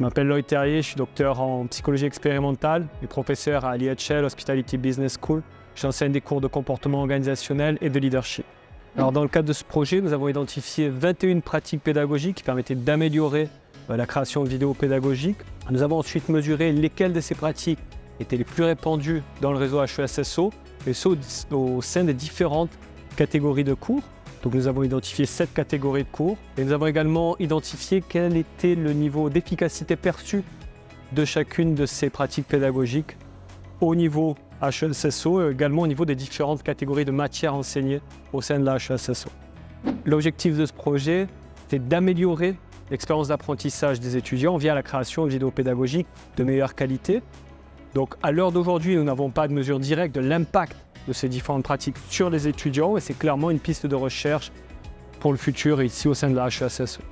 Je m'appelle Loïc Terrier, je suis docteur en psychologie expérimentale et professeur à l'IHL Hospitality Business School. J'enseigne des cours de comportement organisationnel et de leadership. Alors dans le cadre de ce projet, nous avons identifié 21 pratiques pédagogiques qui permettaient d'améliorer la création de vidéos pédagogiques. Nous avons ensuite mesuré lesquelles de ces pratiques étaient les plus répandues dans le réseau HESSO et ce au sein des différentes catégories de cours. Donc nous avons identifié 7 catégories de cours et nous avons également identifié quel était le niveau d'efficacité perçu de chacune de ces pratiques pédagogiques au niveau HESSO et également au niveau des différentes catégories de matières enseignées au sein de la HESSO. L'objectif de ce projet, c'est d'améliorer l'expérience d'apprentissage des étudiants via la création de vidéos pédagogiques de meilleure qualité. Donc à l'heure d'aujourd'hui, nous n'avons pas de mesure directe de l'impact de ces différentes pratiques sur les étudiants et c'est clairement une piste de recherche pour le futur ici au sein de la HESSO.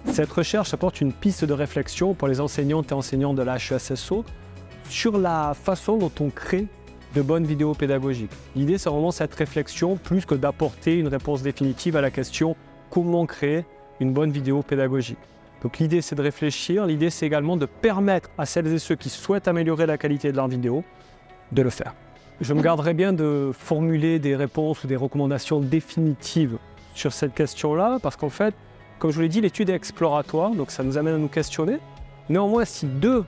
Cette recherche apporte une piste de réflexion pour les enseignantes et enseignants de la HESSO sur la façon dont on crée de bonnes vidéos pédagogiques. L'idée, c'est vraiment cette réflexion plus que d'apporter une réponse définitive à la question comment créer une bonne vidéo pédagogique. Donc l'idée, c'est de réfléchir, l'idée, c'est également de permettre à celles et ceux qui souhaitent améliorer la qualité de leur vidéo de le faire. Je me garderai bien de formuler des réponses ou des recommandations définitives sur cette question-là, parce qu'en fait, comme je vous l'ai dit, l'étude est exploratoire, donc ça nous amène à nous questionner. Néanmoins, si 2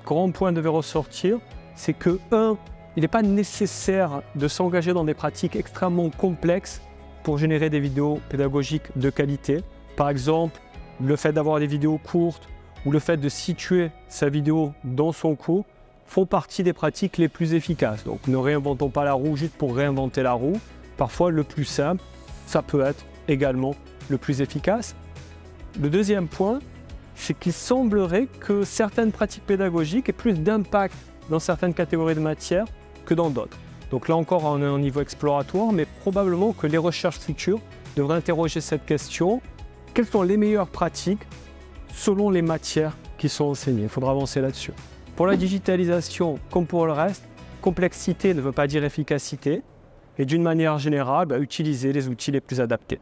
grands points devaient ressortir, c'est que 1, il n'est pas nécessaire de s'engager dans des pratiques extrêmement complexes pour générer des vidéos pédagogiques de qualité. Par exemple, le fait d'avoir des vidéos courtes ou le fait de situer sa vidéo dans son cours font partie des pratiques les plus efficaces. Donc ne réinventons pas la roue juste pour réinventer la roue. Parfois le plus simple, ça peut être également le plus efficace. Le deuxième point, c'est qu'il semblerait que certaines pratiques pédagogiques aient plus d'impact dans certaines catégories de matières que dans d'autres. Donc là encore, on est à un niveau exploratoire, mais probablement que les recherches futures devraient interroger cette question. Quelles sont les meilleures pratiques selon les matières qui sont enseignées? Il faudra avancer là-dessus. Pour la digitalisation, comme pour le reste, complexité ne veut pas dire efficacité. Et d'une manière générale, utiliser les outils les plus adaptés.